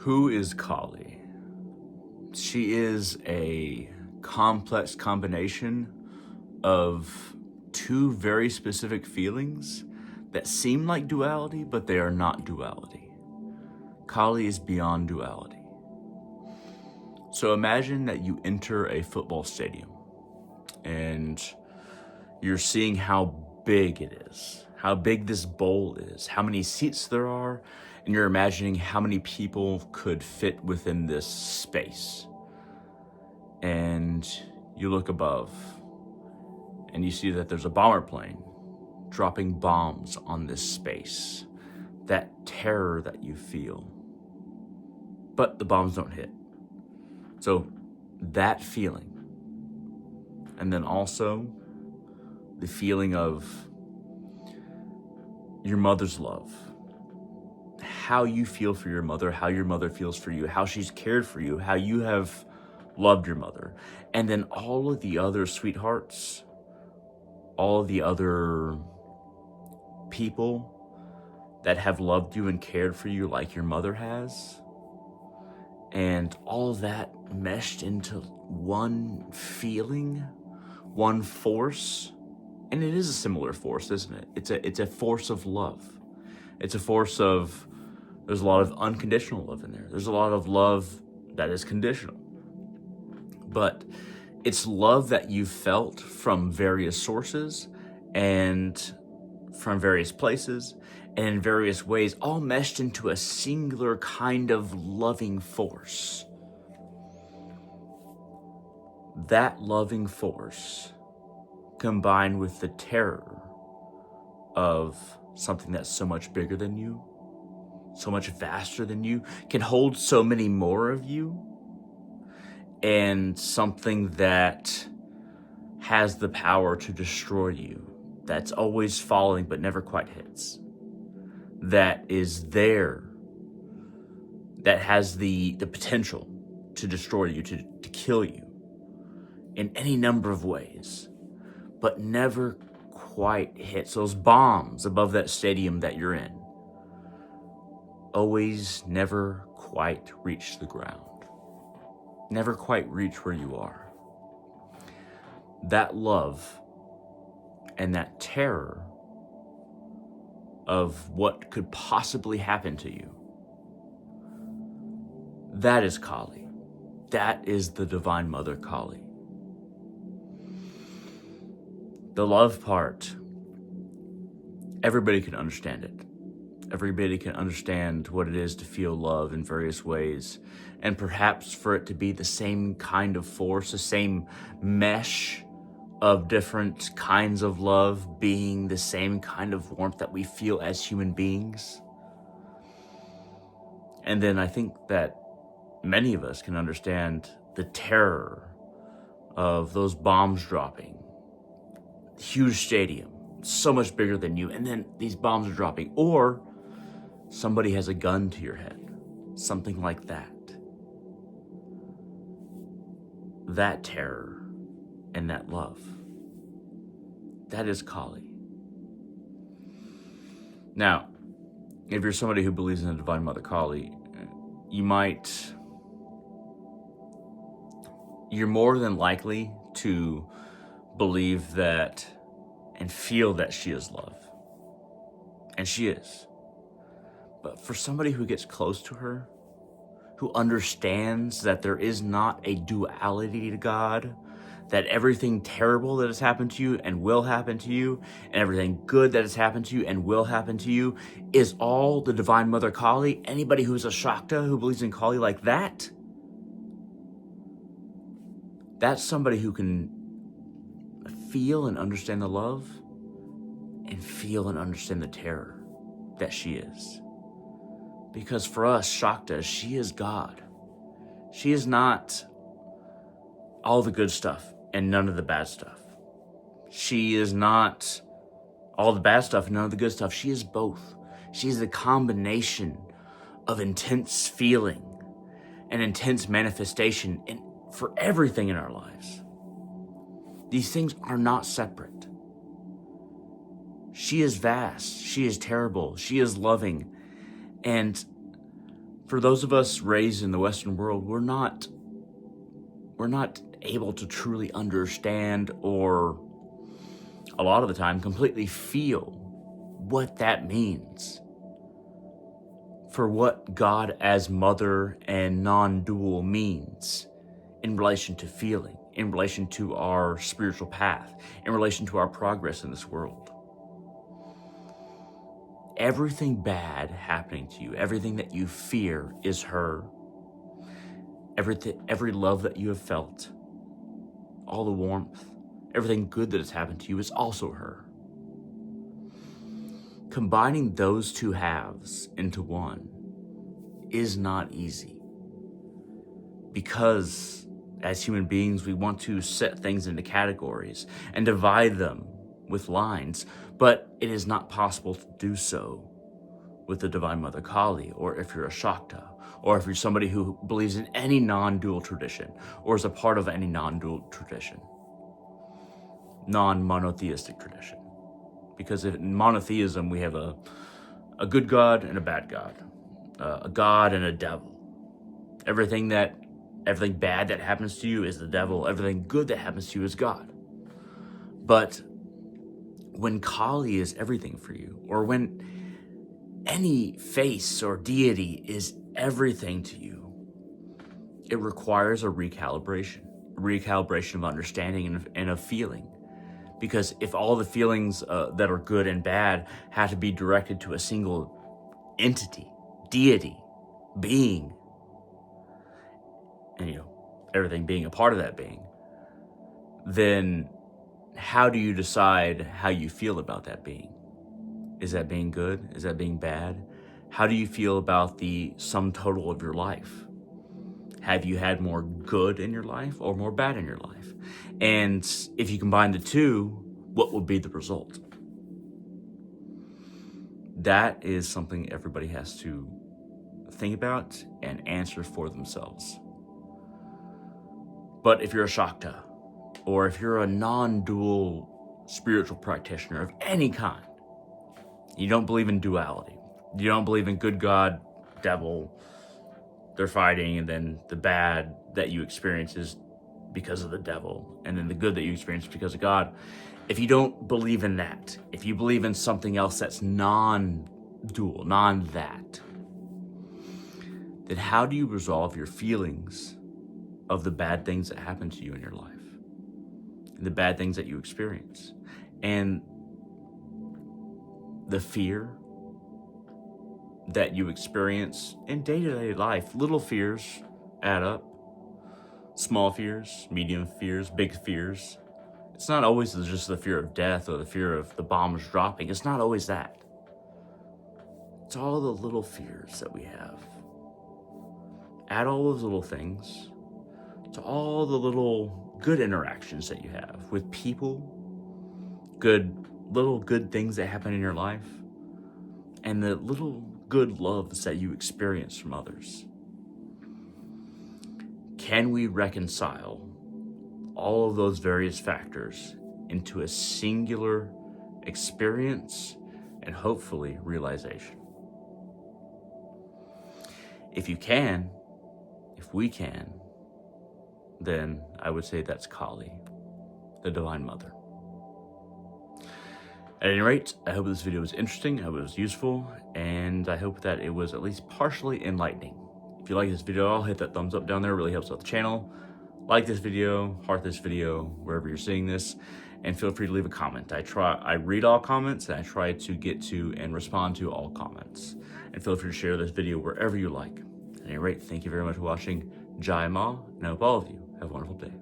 Who is Kali? She is a complex combination of two very specific feelings that seem like duality, but they are not duality. Kali is beyond duality. So imagine that you enter a football stadium and you're seeing how big it is, how big this bowl is, how many seats there are, and you're imagining how many people could fit within this space. And you look above and you see that there's a bomber plane dropping bombs on this space, that terror that you feel. But the bombs don't hit. So that feeling, and then also the feeling of your mother's love, how you feel for your mother, how your mother feels for you, how she's cared for you, how you have loved your mother, and then all of the other sweethearts, all of the other people that have loved you and cared for you like your mother has, and all of that meshed into one feeling, one force. And it is a similar force, isn't it? It's a force of love. It's a force of, there's a lot of unconditional love in there. There's a lot of love that is conditional. But it's love that you felt from various sources and from various places and in various ways, all meshed into a singular kind of loving force. That loving force, combined with the terror of something that's so much bigger than you, so much vaster than you, can hold so many more of you, and something that has the power to destroy you, that's always falling but never quite hits, that is there, that has the potential to destroy you, to kill you in any number of ways, but never quite hits. Those bombs above that stadium that you're in always never quite reach the ground, never quite reach where you are. That love and that terror of what could possibly happen to you, that is Kali. That is the Divine Mother Kali. The love part, everybody can understand it. Everybody can understand what it is to feel love in various ways, and perhaps for it to be the same kind of force, the same mesh of different kinds of love being the same kind of warmth that we feel as human beings. And then I think that many of us can understand the terror of those bombs dropping. Huge stadium, so much bigger than you, and then these bombs are dropping, or somebody has a gun to your head, something like that. That terror and that love, that is Kali. Now, if you're somebody who believes in the Divine Mother Kali, you're more than likely to believe that and feel that she is love. And she is. But for somebody who gets close to her, who understands that there is not a duality to God, that everything terrible that has happened to you and will happen to you, and everything good that has happened to you and will happen to you is all the Divine Mother Kali, anybody who's a Shakta who believes in Kali like that, that's somebody who can feel and understand the love and feel and understand the terror that she is. Because for us, Shakta, she is God. She is not all the good stuff and none of the bad stuff. She is not all the bad stuff and none of the good stuff. She is both. She is a combination of intense feeling and intense manifestation for everything in our lives. These things are not separate. She is vast. She is terrible. She is loving. And For those of us raised in the Western world, we're not able to truly understand, or a lot of the time completely feel what that means. For what God as mother and non-dual means in relation to feeling, in relation to our spiritual path, in relation to our progress in this world. Everything bad happening to you, everything that you fear is her. Every love that you have felt, all the warmth, everything good that has happened to you is also her. Combining those two halves into one is not easy, because as human beings, we want to set things into categories and divide them with lines, but it is not possible to do so with the Divine Mother Kali, or if you're a Shakta, or if you're somebody who believes in any non-dual tradition, or is a part of any non-dual tradition, non-monotheistic tradition. Because in monotheism, we have a good God and a bad God, a God and a devil. Everything bad that happens to you is the devil. Everything good that happens to you is God. But when Kali is everything for you, or when any face or deity is everything to you, it requires a recalibration of understanding and of feeling. Because if all the feelings that are good and bad have to be directed to a single entity, deity, being, and everything being a part of that being, then how do you decide how you feel about that being? Is that being good? Is that being bad? How do you feel about the sum total of your life? Have you had more good in your life or more bad in your life? And if you combine the two, what would be the result? That is something everybody has to think about and answer for themselves. But if you're a Shakta, or if you're a non-dual spiritual practitioner of any kind, you don't believe in duality, you don't believe in good God, devil, they're fighting, and then the bad that you experience is because of the devil, and then the good that you experience is because of God. If you don't believe in that, if you believe in something else that's non-dual, non-that, then how do you resolve your feelings of the bad things that happen to you in your life, and the bad things that you experience, and the fear that you experience in day-to-day life? Little fears add up. Small fears, medium fears, big fears. It's not always just the fear of death or the fear of the bombs dropping. It's not always that. It's all the little fears that we have. Add all those little things to all the little good interactions that you have with people, little good things that happen in your life, and the little good loves that you experience from others. Can we reconcile all of those various factors into a singular experience and hopefully realization? If you can, if we can, then I would say that's Kali, the Divine Mother. At any rate, I hope this video was interesting, I hope it was useful, and I hope that it was at least partially enlightening. If you like this video, I'll hit that thumbs up down there. It really helps out the channel. Like this video, heart this video, wherever you're seeing this, and feel free to leave a comment. I read all comments, and I try to get to and respond to all comments. And feel free to share this video wherever you like. At any rate, thank you very much for watching. Jai Ma, and I hope all of you have a wonderful day.